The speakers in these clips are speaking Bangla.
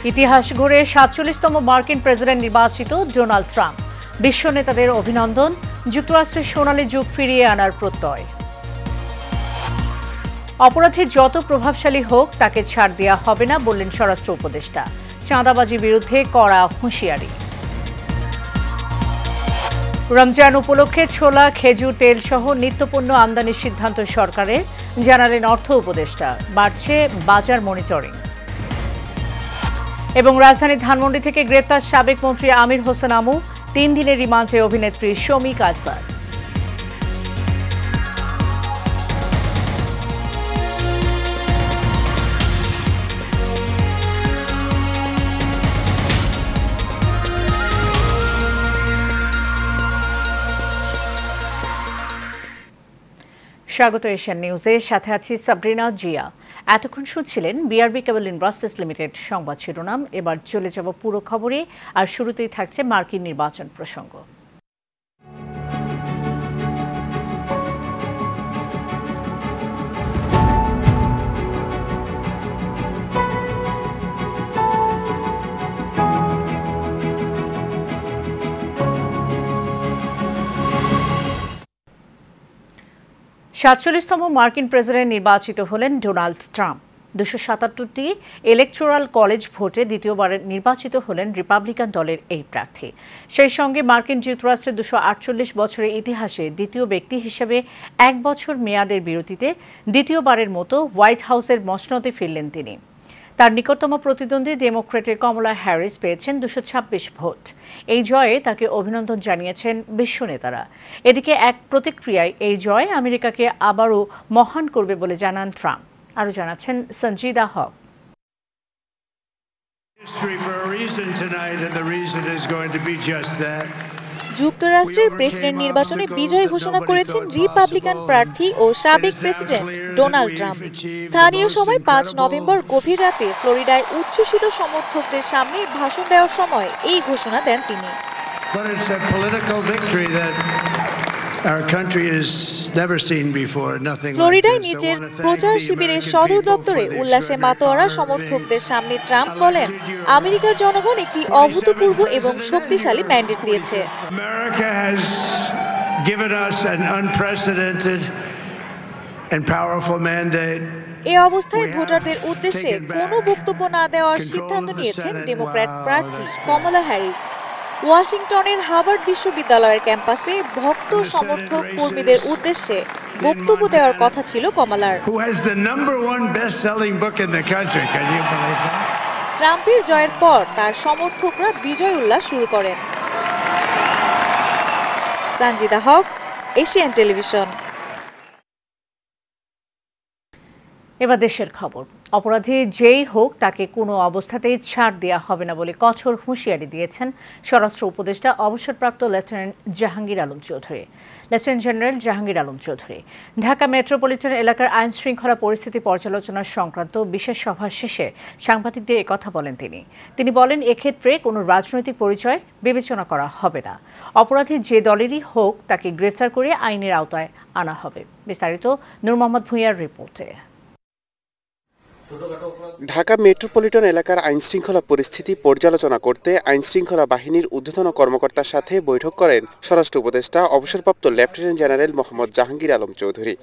ইতিহাস গড়ে ৪৭তম মার্কিন প্রেসিডেন্ট নির্বাচিত ডোনাল্ড ট্রাম্প। বিশ্ব নেতাদের অভিনন্দন, যুক্তরাষ্ট্রের সোনালী যুগ ফিরিয়ে আনার প্রত্যয়। অপরাধী যত প্রভাবশালী হোক তাকে ছাড় দেওয়া হবে না বললেন স্বরাষ্ট্র উপদেষ্টা। চাঁদাবাজির বিরুদ্ধে কড়া হুঁশিয়ারি। রমজান উপলক্ষে ছোলা, খেজুর, তেল সহ নিত্যপণ্য আমদানির সিদ্ধান্ত সরকারের, জানালেন অর্থ উপদেষ্টা। বাড়ছে বাজার মনিটরিং। এবং রাজধানী ধানমন্ডি থেকে গ্রেপ্তার সাবেক মন্ত্রী আমির হোসেন আমু, ৩ দিনের রিমান্ডে অভিনেত্রী শমিক আসাদ। স্বাগত এশিয়ান নিউজে, সাথে আছি সাবরিনা জিয়া। এতক্ষণ শুনছিলেন বিআরবি কেবল ইন্ডাস্ট্রিজ লিমিটেড সংবাদ শিরোনাম। এবার চলে যাব পুরো খবরে, আর শুরুতেই থাকছে মার্কিন নির্বাচন প্রসঙ্গ। সাতচল্লিশতম মার্কিন প্রেসিডেন্ট নির্বাচিত হলেন ডোনাল্ড ট্রাম্প। ২৭৭টি ইলেকটোরাল কলেজ ভোটে দ্বিতীয়বার নির্বাচিত হলেন রিপাবলিকান দলের এই প্রার্থী। সেই সঙ্গে মার্কিন যুক্তরাষ্ট্রের ২৪৮ বছরের ইতিহাসে দ্বিতীয় ব্যক্তি হিসেবে ১ বছর মেয়াদের বিরতিতে দ্বিতীয়বারের মতো হোয়াইট হাউসের মসনদে ফিরলেন তিনি। তার নিকটতম প্রতিদ্বন্দ্বী ডেমোক্রেটের কমলা হ্যারিস পেয়েছেন ২২৬ ভোট। এই জয়ে তাকে অভিনন্দন জানিয়েছেন বিশ্ব নেতারা। এদিকে এক প্রতিক্রিয়ায় এই জয় আমেরিকাকে আবারও মহান করবে বলে জানান ট্রাম্প। আরও জানাচ্ছেন সঞ্জিদা হক। যুক্তরাষ্ট্রের প্রেসিডেন্ট নির্বাচনে বিজয় ঘোষণা করেছেন রিপাবলিকান প্রার্থী ও সাবেক প্রেসিডেন্ট ডোনাল্ড ট্রাম্প। স্থানীয় সময় ৫ নভেম্বর গভীর রাতে ফ্লোরিডায় উচ্ছ্বসিত সমর্থকদের সামনে ভাষণ দেওয়ার সময় এই ঘোষণা দেন তিনি। ফ্লোরিডায় নিজের প্রচার শিবিরের সদর দপ্তরে উল্লাসে মাতোয়ারা সমর্থকদের সামনে ট্রাম্প বলেন, আমেরিকার জনগণ একটি অভূতপূর্ব এবং শক্তিশালী ম্যান্ডেট দিয়েছে। এ অবস্থায় ভোটারদের উদ্দেশ্যে কোনো বক্তব্য না দেওয়ার সিদ্ধান্ত নিয়েছেন ডেমোক্র্যাট প্রার্থী কমলা হ্যারিস। ওয়াশিংটনের হার্ভার্ড বিশ্ববিদ্যালয়ের ক্যাম্পাসে ভক্ত সমর্থক কর্মীদের উদ্দেশ্যে বক্তব্য দেওয়ার কথা ছিল কমলার। ট্রাম্পের জয়ের পর তার সমর্থকরা বিজয় উল্লাস শুরু করেন। সঞ্জিদা হক, এশিয়ান টেলিভিশন। এবার দেশের খবর। অপরাধী যেই হোক তাকে কোনো অবস্থাতেই ছাড় দেওয়া হবে না বলে কঠোর হুঁশিয়ারি দিয়েছেন স্বরাষ্ট্র উপদেষ্টা অবসরপ্রাপ্ত lieutenant Jahangir Alam Chowdhury. Lieutenant general Jahangir Alam Chowdhury Dhaka metropolitan এলাকার আইন শৃঙ্খলা পরিস্থিতি পর্যালোচনা সংক্রান্ত বিশেষ সভা শেষে সাংবাদিকদের একথা বলেন তিনি বলেন, এক্ষেত্রে কোনো রাজনৈতিক পরিচয় বিবেচনা করা হবে না। অপরাধী যে দলেরই হোক তাকে গ্রেফতার করে আইনের আওতায় আনা হবে। বিস্তারিত নূর মোহাম্মদ ভূঁইয়ার রিপোর্টে। ঢাকা মেট্রোপলিটন এলাকার আইনশৃঙ্খলা পরিস্থিতি পর্যালোচনা করতে আইনশৃঙ্খলা বাহিনীর ঊর্ধ্বতন কর্মকর্তার সাথে বৈঠক করেন স্বরাষ্ট্র উপদেষ্টা অবসরপ্রাপ্ত লেফটেন্যান্ট জেনারেল মোহাম্মদ জাহাঙ্গীর আলম চৌধুরী।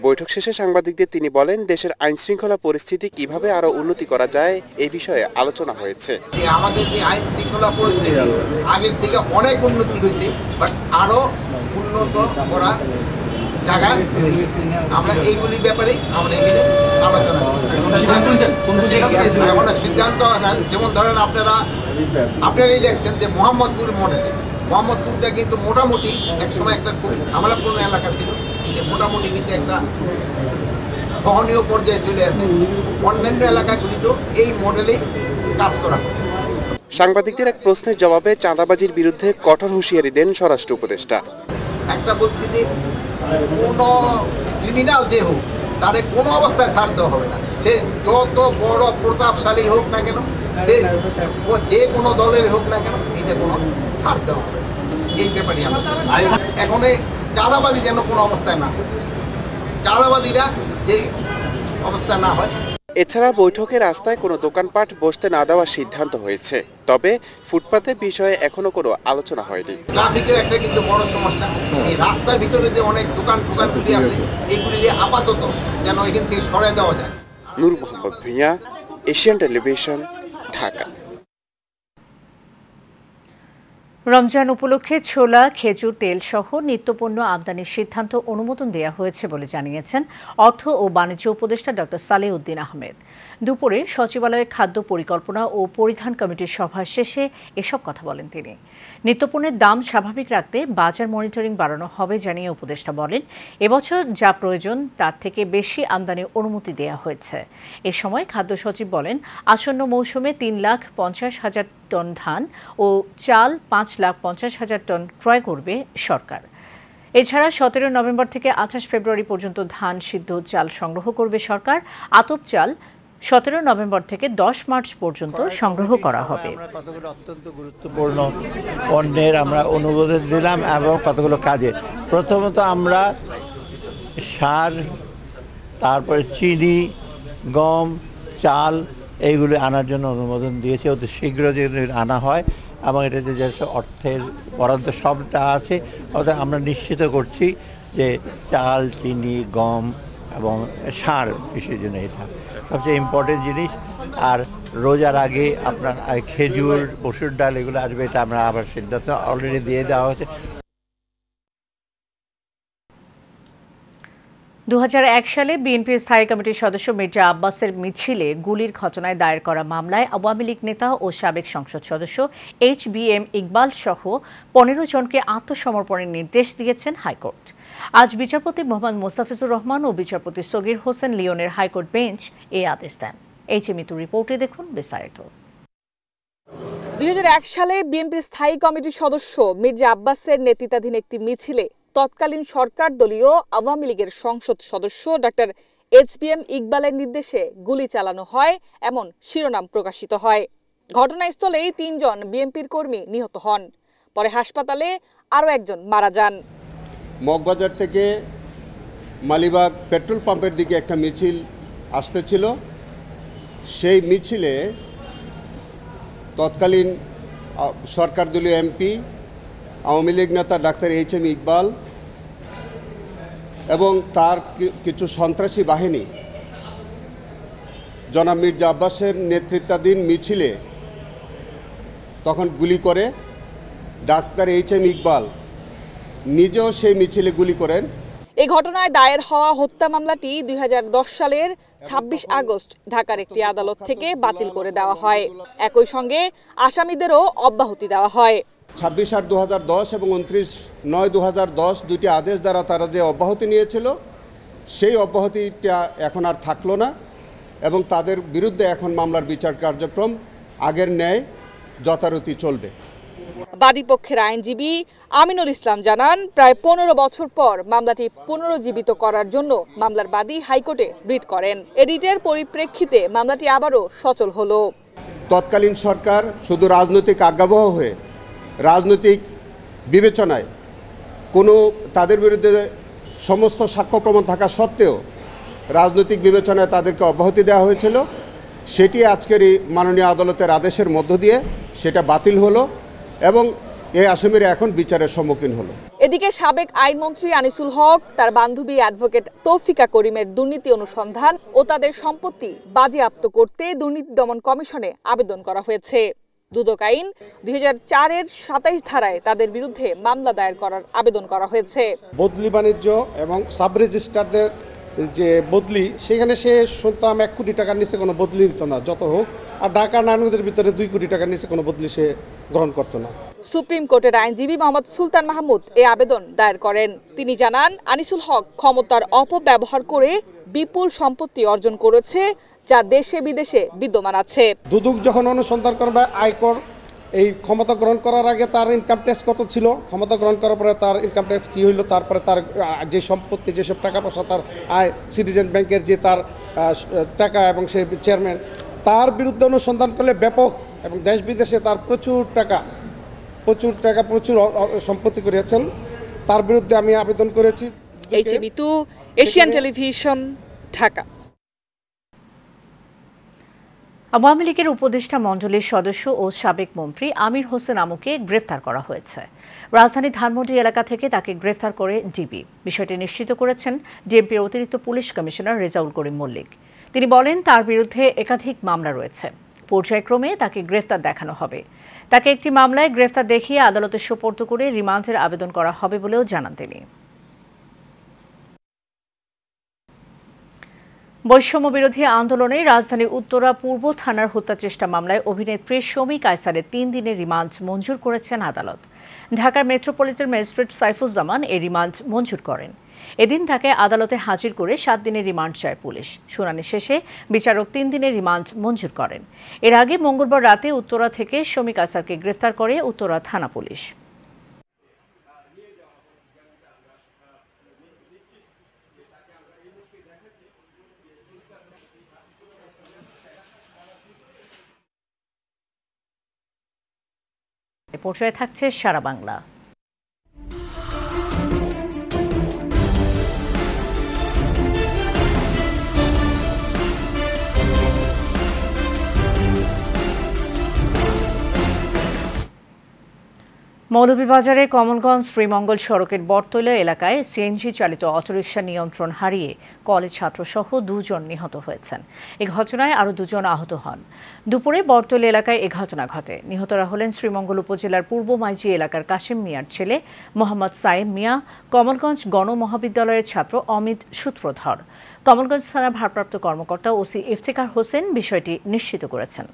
বৈঠক শেষে সাংবাদিকদের তিনি বলেন, দেশের আইনশৃঙ্খলা পরিস্থিতি কিভাবে আরো উন্নতি করা যায় এই বিষয়ে আলোচনা হয়েছে। আমাদের যে আইনশৃঙ্খলা পরিস্থিতি আগের থেকে অনেক উন্নতি হয়েছে, বাট আরো উন্নত করা জায়গা আমরা এইগুলির ব্যাপারে আমরা এখানে আলোচনা করি। সিদ্ধান্ত যেমন ধরেন আপনারাই দেখছেন যে মোহাম্মদপুর মডেলে, মোহাম্মদপুরটা কিন্তু মোটামুটি একসময় একটা খুব ঝামেলাপূর্ণ এলাকা ছিল, কিন্তু মোটামুটি কিন্তু একটা সহনীয় পর্যায়ে চলে আসে। অন্যান্য এলাকাগুলিতেও এই মডেলেই কাজ করা হয়। সাংবাদিকদের এক প্রশ্নের জবাবে চাঁদাবাজির বিরুদ্ধে কঠোর হুঁশিয়ারি দেন স্বরাষ্ট্র উপদেষ্টা। একটা বলছি যে কোনো ক্রিমিনাল যে হোক তারে কোনো অবস্থায় ছাড় দেওয়া হবে না। সে যত বড় প্রতাপশালী হোক না কেন, সে যে কোনো দলের হোক না কেন, এটা কোনো ছাড় দেওয়া হবে না। এই ব্যাপারে এখন চাঁদাবাজি যেন কোনো অবস্থায় না হয়, চাঁদাবাজিরা যে অবস্থা না হয়। এছাড়া বৈঠকে রাস্তায় কোনো দোকানপাট বসতে না দেওয়ার সিদ্ধান্ত হয়েছে, তবে ফুটপাতের বিষয়ে এখনো কোনো আলোচনা হয়নি। ট্রাফিকের একটা কিন্তু বড় সমস্যা, এই রাস্তার ভিতরে যে অনেক দোকানগুলি আছে এইগুলি আপাতত যেন এখান থেকে সরাই দেওয়া যায়। নূর মোহাম্মদ ভূঁইয়া, এশিয়ান টেলিভিশন, ঢাকা। রমজান উপলক্ষে ছোলা, খেজুর, তেল সহ নিত্যপণ্য আমদানির সিদ্ধান্ত অনুমোদন দেওয়া হয়েছে বলে জানিয়েছেন অর্থ ও বাণিজ্য উপদেষ্টা ডক্টর সালেউদ্দিন আহমেদ। দুপুরে সচিবালয়ে খাদ্য পরিকল্পনা ও পরিধান কমিটির সভা শেষে এসব কথা বলেন তিনি। নিত্যপণ্যের দাম স্বাভাবিক রাখতে বাজার মনিটরিং বাড়ানো হবে জানিয়ে উপদেষ্টা বলেন, এবছর যা প্রয়োজন তার থেকে বেশি আমদানির অনুমতি দেওয়া হয়েছে। এ সময় খাদ্য সচিব বলেন, আসন্ন মৌসুমে 3,50,000 টন ধান ও চাল 5,50,000 টন ক্রয় করবে সরকার। এছাড়া 17 নভেম্বর থেকে 28 ফেব্রুয়ারি পর্যন্ত ধান, সিদ্ধ চাল সংগ্রহ করবে সরকার। আতপ চাল 17 নভেম্বর থেকে 10 মার্চ পর্যন্ত সংগ্রহ করা হবে। কতগুলো অত্যন্ত গুরুত্বপূর্ণ পণ্যের আমরা অনুমোদন দিলাম এবং কতগুলো কাজে। প্রথমত আমরা সার, তারপরে চিনি, গম, চাল এইগুলি আনার জন্য অনুমোদন দিয়েছি, অতি শীঘ্র যদি আনা হয় এবং এটা যে অর্থের বরাদ্দ সবটা আছে, অর্থাৎ আমরা নিশ্চিত করছি যে চাল, চিনি, গম এবং সার কৃষির জন্য এটা সবচেয়ে ইম্পর্টেন্ট জিনিস। আর রোজার আগে আপনার খেজুর, মসুর ডাল এগুলো আসবে, এটা আমরা আবার সিদ্ধান্ত অলরেডি দিয়ে দেওয়া হয়েছে। 2001 সালে বিএনপির স্থায়ী কমিটির সদস্য মির্জা আব্বাসের মিছিলে গুলির ঘটনায় দায়ের করা মামলায় আওয়ামী লীগ নেতা ও সাবেক সংসদ সদস্য HBM ইকবাল সহ 15 জনকে আত্মসমর্পণের নির্দেশ দিয়েছেন হাইকোর্ট। আজ বিচারপতি মোহাম্মদ মোস্তাফিজুর রহমান ও বিচারপতি সগীর হোসেন লিওনের হাইকোর্ট বেঞ্চ এই আদেশ দেন। মিতু রিপোর্টে দেখুন বিস্তারিত। 2001 সালে বিএনপির স্থায়ী কমিটির সদস্য মির্জা আব্বাসের নেতৃত্বাধীন একটি মিছিলে তৎকালীন সরকার দলীয় আওয়ামী লীগের সংসদ সদস্য ডক্টর HBM ইকবালের নির্দেশে গুলি চালানো হয় এমন শিরোনাম প্রকাশিত হয়। ঘটনাস্থলেই 3 জন বিএনপির কর্মী নিহত হন। পরে হাসপাতালে আরও একজন মারা যান। মগবাজার থেকে মালিবাগ পেট্রোল পাম্পের দিকে একটা মিছিল আসতেছিল। সেই মিছিলে তৎকালীন সরকার দলীয় এমপি আওয়ামী লীগ নেতা ডাক্তার HM ইকবাল এবং তার কিছু সন্ত্রাসী বাহিনী জনাব মির্জা আব্বাসের নেতৃত্বাধীন মিছিলে তখন গুলি করে। ডাক্তার HM ইকবাল নিজেও সেই মিছিলে গুলি করেন। এই ঘটনায় দায়ের হওয়া হত্যা মামলাটি 2010 সালের 26 আগস্ট ঢাকার একটি আদালত থেকে বাতিল করে দেওয়া হয়। একই সঙ্গে আসামিদেরও অব্যাহতি দেওয়া হয়। 26/8/2010 এবং 29/9/2010 দুটি আদেশ দ্বারা তারা যে অব্যাহতি নিয়েছিল সেই অব্যাহতিটা এখন আর থাকলো না এবং তাদের বিরুদ্ধে এখন মামলার বিচার কার্যক্রম আগের ন্যায় যথারীতি চলবে। বাদীপক্ষের আইনজীবী আমিনুল ইসলাম জানান, প্রায় 15 বছর পর মামলাটি পুনরুজ্জীবিত করার জন্য মামলার বাদী হাইকোর্টে রিট করেন। রিটের পরিপ্রেক্ষিতে মামলাটি আবারও সচল হলো। তৎকালীন সরকার শুধু রাজনৈতিক আজ্ঞাবহ হয়ে রাজনৈতিক বিবেচনায় কোনো তাদের বিরুদ্ধে সমস্ত সাক্ষ্য প্রমাণ থাকা সত্ত্বেও রাজনৈতিক বিবেচনায় তাদেরকে অব্যাহতি দেওয়া হয়েছিল। সেটি আজকের এই মাননীয় আদালতের আদেশের মধ্য দিয়ে সেটা বাতিল হলো এবং এই আসামিরা এখন বিচারের সম্মুখীন হলো। এদিকে সাবেক আইনমন্ত্রী আনিসুল হক, তার বান্ধবী অ্যাডভোকেট তৌফিকা করিমের দুর্নীতি অনুসন্ধান ও তাদের সম্পত্তি বাজেয়াপ্ত করতে দুর্নীতি দমন কমিশনে আবেদন করা হয়েছে। দুদক আইন 2004-এর 27 ধারায় তাদের বিরুদ্ধে মামলা দায়ের করার আবেদন করা হয়েছে। বদলি বাণিজ্য এবং সাব রেজিস্ট্রারদের যে বদলি, সেখানে সে শুনতাম 1 কোটি টাকার নিচে কোনো বদলি দিত না যত হোক, আর ঢাকা নানুদের ভিতরে 2 কোটি টাকার নিচে কোনো বদলি সে গ্রহণ করত না। সুপ্রিম কোর্টের আইনজীবী মোহাম্মদ সুলতান মাহমুদ এই আবেদন দায়ের করেন। তিনি জানান, আনিসুল হক ক্ষমতার অপব্যবহার করে বিপুল সম্পত্তি অর্জন করেছে যা দেশে বিদেশে বিদ্যমান আছে। দুদক যখন অনুসন্ধান করবে আয়কর এই ক্ষমতা গ্রহণ করার আগে তার ইনকাম ট্যাক্স কত ছিল, ক্ষমতা গ্রহণ করার পরে তার ইনকাম ট্যাক্স কী হইলো, তারপরে তার যে সম্পত্তি, যেসব টাকা পয়সা তার আয়, সিটিজেন ব্যাংকের যে তার টাকা এবং সে চেয়ারম্যান, তার বিরুদ্ধে অনুসন্ধান করলে ব্যাপক এবং দেশ বিদেশে তার প্রচুর সম্পত্তি করেছেন। তার বিরুদ্ধে আমি আবেদন করেছি। Mitu, Asian television, Dhaka. আওয়ামী লীগের উপদেষ্টা মণ্ডলীর সদস্য ও সাবেক মন্ত্রী আমির হোসেন আমুকে গ্রেফতার করা হয়েছে। রাজধানীর ধানমন্ডি এলাকা থেকে তাকে গ্রেফতার করে ডিবি। বিষয়টি নিশ্চিত করেছেন ডিএমপির অতিরিক্ত পুলিশ কমিশনার রেজাউল করিম মল্লিক। তিনি বলেন, তার বিরুদ্ধে একাধিক মামলা রয়েছে, পর্যায়ক্রমে তাকে গ্রেফতার দেখানো হবে। তাকে একটি মামলায় গ্রেফতার দেখিয়ে আদালতে সোপর্দ করে রিমান্ডের আবেদন করা হবে বলেও জানান তিনি। বৈষম্য বিরোধী আন্দোলনে রাজধানীর উত্তরা পূর্ব থানার হত্যা চেষ্টা মামলায় অভিনেত্রী শমী কায়সারের 3 দিনের রিমান্ড মঞ্জুর করেছেন আদালত। ঢাকার মেট্রোপলিটন ম্যাজিস্ট্রেট সাইফুজ্জামান এই রিমান্ড মঞ্জুর করেন। এদিন তাকে আদালতে হাজির করে 7 দিনের রিমান্ড চায় পুলিশ। শুনানি শেষে বিচারক 3 দিনের রিমান্ড মঞ্জুর করেন। এর আগে মঙ্গলবার রাতে উত্তরা থেকে শমী কায়সারকে গ্রেফতার করে উত্তরা থানা পুলিশ। পর্যায়ে থাকছে সারা বাংলা। মৌলভীবাজারে কমলগঞ্জ শ্রীমঙ্গল সড়কের বটতলা এলাকায় সিএনজি চালিত অটোরিকশা নিয়ন্ত্রণ হারিয়ে কলেজ ছাত্রসহ 2 জন নিহত হয়েছেন। এ ঘটনায় আরও 2 জন আহত হন। দুপুরে বটতলা এলাকায় এ ঘটনা ঘটে। নিহতরা হলেন শ্রীমঙ্গল উপজেলার পূর্ব মাইজি এলাকার কাশেম মিয়ার ছেলে মোহাম্মদ সাইম মিয়া, কমলগঞ্জ গণ মহাবিদ্যালয়ের ছাত্র অমিত সূত্রধর। কমলগঞ্জ থানার ভারপ্রাপ্ত কর্মকর্তা ওসি ইফতেখার হোসেন বিষয়টি নিশ্চিত করেছেন।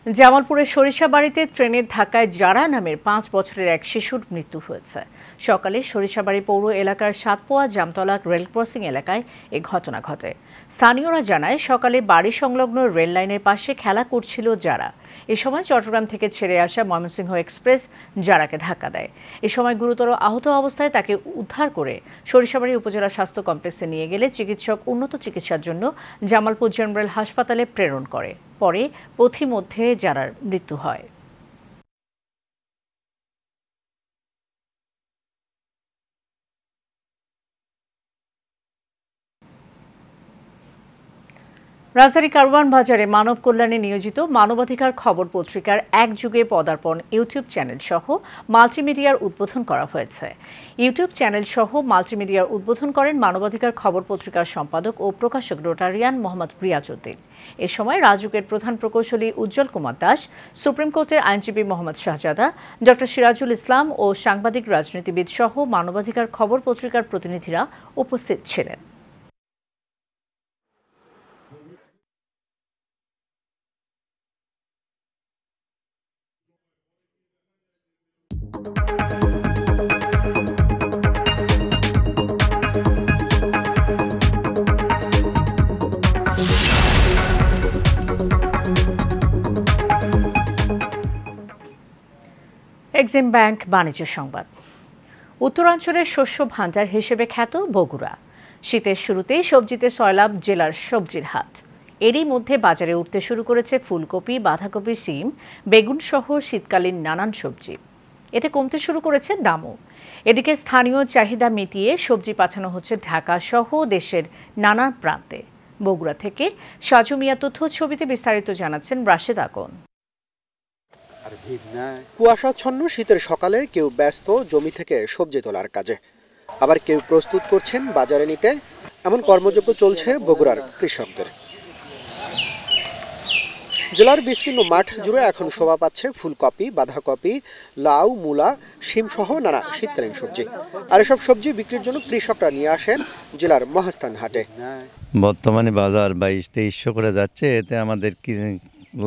জামালপুরের সরিষাবাড়িতে ট্রেনের ধাক্কায় জারা নামের 5 বছরের এক শিশুর মৃত্যু হয়েছে। সকালে সরিষাবাড়ি পৌর এলাকার সাতপোয়া জামতলা রেল ক্রসিং এলাকায় এ ঘটনা ঘটে। স্থানীয়রা জানায়, সকালে বাড়ি সংলগ্ন রেল লাইনের পাশে খেলা করছিল জারা। এ সময় চট্টগ্রাম থেকে ছেড়ে আসা ময়মনসিংহ এক্সপ্রেস জারাকে ধাক্কা দেয়। এ সময় গুরুতর আহত অবস্থায় তাকে উদ্ধার করে সরিষাবাড়ি উপজেলা স্বাস্থ্য কমপ্লেক্সে নিয়ে গেলে চিকিৎসক উন্নত চিকিৎসার জন্য জামালপুর জেনারেল হাসপাতালে প্রেরণ করে। পরে পথিমধ্যে জারার মৃত্যু হয়। রাজধানী কারওয়ান বাজারে মানব কল্যাণে নিয়োজিত মানবাধিকার খবর পত্রিকার এক যুগে পদার্পণ ইউটিউব চ্যানেল সহ মাল্টিমিডিয়ার উদ্বোধন করা হয়েছে। ইউটিউব চ্যানেল সহ মাল্টিমিডিয়ার উদ্বোধন করেন মানবাধিকার খবর পত্রিকার সম্পাদক ও প্রকাশক রোটারিয়ান মোহাম্মদ রিয়াজউদ্দিন। এ সময় রাজুকের প্রধান প্রকৌশলী উজ্জ্বল কুমার দাস, সুপ্রিম কোর্টের আইনজীবী মোহাম্মদ শাহজাদা, ডক্টর সিরাজুল ইসলাম ও সাংবাদিক রাজনীতিবিদ সহ মানবাধিকার খবর পত্রিকার প্রতিনিধিরা উপস্থিত ছিলেন। এক্সিম ব্যাংক বাণিজ্য সংবাদ। উত্তরাঞ্চলের শস্য ভাণ্ডার হিসেবে খ্যাত বগুড়া। শীতের শুরুতেই সবজিতে সয়লাব জেলার সবজির হাট। এরই মধ্যে বাজারে উঠতে শুরু করেছে ফুলকপি, বাঁধাকপি, শিম, বেগুন সহ শীতকালীন নানান সবজি। এতে কমতে শুরু করেছে দামও। এদিকে স্থানীয় চাহিদা মিটিয়ে সবজি পাঠানো হচ্ছে ঢাকা সহ দেশের নানা প্রান্তে। বগুড়া থেকে সাজু মিয়া তথ্য ছবিতে বিস্তারিত জানাচ্ছেন রাশেদ আকন। কুয়াশাচ্ছন্ন শীতের সকালে কেউ ব্যস্ত জমি থেকে সবজি তোলার কাজে, আবার কেউ প্রস্তুত করছেন বাজারে নিতে। এমন কর্মযজ্ঞ চলছে বগুড়ার কৃষকদের। জেলার বিস্তীর্ণ মাঠ জুড়ে এখন শোভা পাচ্ছে ফুলকপি, বাঁধাকপি, লাউ, মূলা, শিম সহ নানা শীতকালীন সবজি। আর এসব সবজি বিক্রির জন্য কৃষকরা নিয়ে আসেন জেলার মহাস্থান হাটে। বর্তমানে বাজার 2200-2300 করে যাচ্ছে, এতে আমাদের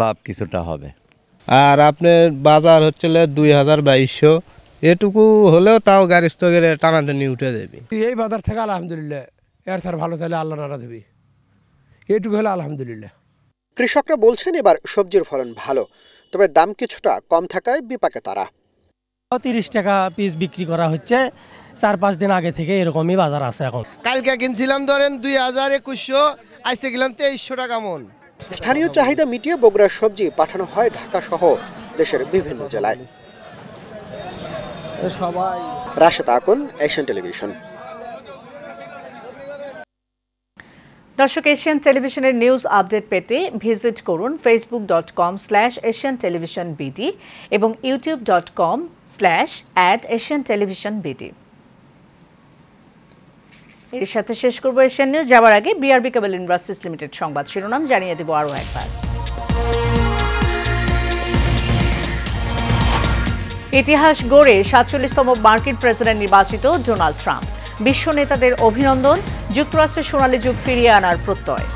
লাভ কিছুটা হবে। আর আপনার বাজার হচ্ছে 2000-2200, এটুকু হলেও তাও গাড়ি স্তগের টানাটানি উঠে যাবে। এই বাজার থেকে আলহামদুলিল্লাহ, এর স্যার ভালো চাইলে আল্লাহ নারা দেবে, এটুকু হলে আলহামদুলিল্লাহ। কৃষকরা বলছেন এবার সবজির ফলন ভালো, তবে দাম কিছুটা কম থাকায় বিপাকে তারা। 30 টাকা পিস বিক্রি করা হচ্ছে, 4-5 দিন আগে থেকে এরকমই বাজার আছে। এখন কালকে কিনছিলাম ধরেন 2000-2100, আজকে গেলাম 2300 টাকা মন। স্থানীয় চাহিদা মিটিয়ে বগুড়ার সবজি পাঠানো হয় ঢাকা সহ দেশের বিভিন্ন জেলায়। Rashed Akon, Asian television. দর্শক, এশিয়ান টেলিভিশনের নিউজ আপডেট পেতে ভিজিট করুন facebook.com/asiantelevisionbd এবং youtube.com/@asiantelevisionbd। এর সাথে শেষ করব এশিয়ান নিউজ। যাওয়ার আগে বিআরবি কেবল ইন্ডাস্ট্রিজ লিমিটেড সংবাদ শিরোনাম জানিয়ে দেব আরও একবার। ইতিহাস গড়ে 47তম মার্কিন প্রেসিডেন্ট নির্বাচিত ডোনাল্ড ট্রাম্প। বিশ্ব নেতাদের অভিনন্দন, যুক্তরাষ্ট্রের সোনালী যুগ ফিরিয়ে আনার প্রত্যয়।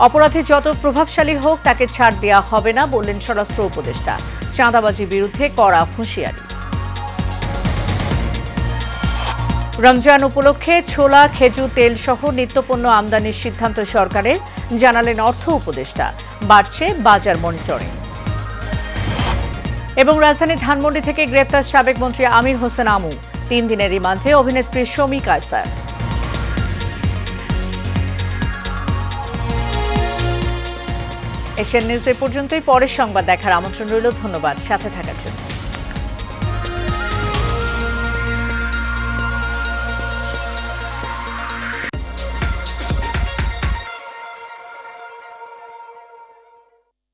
অপরাধী যত প্রভাবশালী হোক তাকে ছাড় দেওয়া হবে না বললেন স্বরাষ্ট্র উপদেষ্টা। চাঁদাবাজির বিরুদ্ধে কড়া হুঁশিয়ারি। রমজান উপলক্ষে ছোলা, খেজুর, তেল সহ নিত্যপণ্য আমদানির সিদ্ধান্ত সরকারের, জানালেন অর্থ উপদেষ্টা। বাড়ছে বাজার মনিটরিং। এবং রাজধানী ধানমন্ডি থেকে গ্রেপ্তার সাবেক মন্ত্রী আমির হোসেন আমু। 3 দিনের রিমান্ডে অভিনেত্রী শমী কায়সার। এশিয়ান নিউজ এ পর্যন্তই। পরের সংবাদ দেখার আমন্ত্রণ রইল। ধন্যবাদ সাথে থাকার জন্য।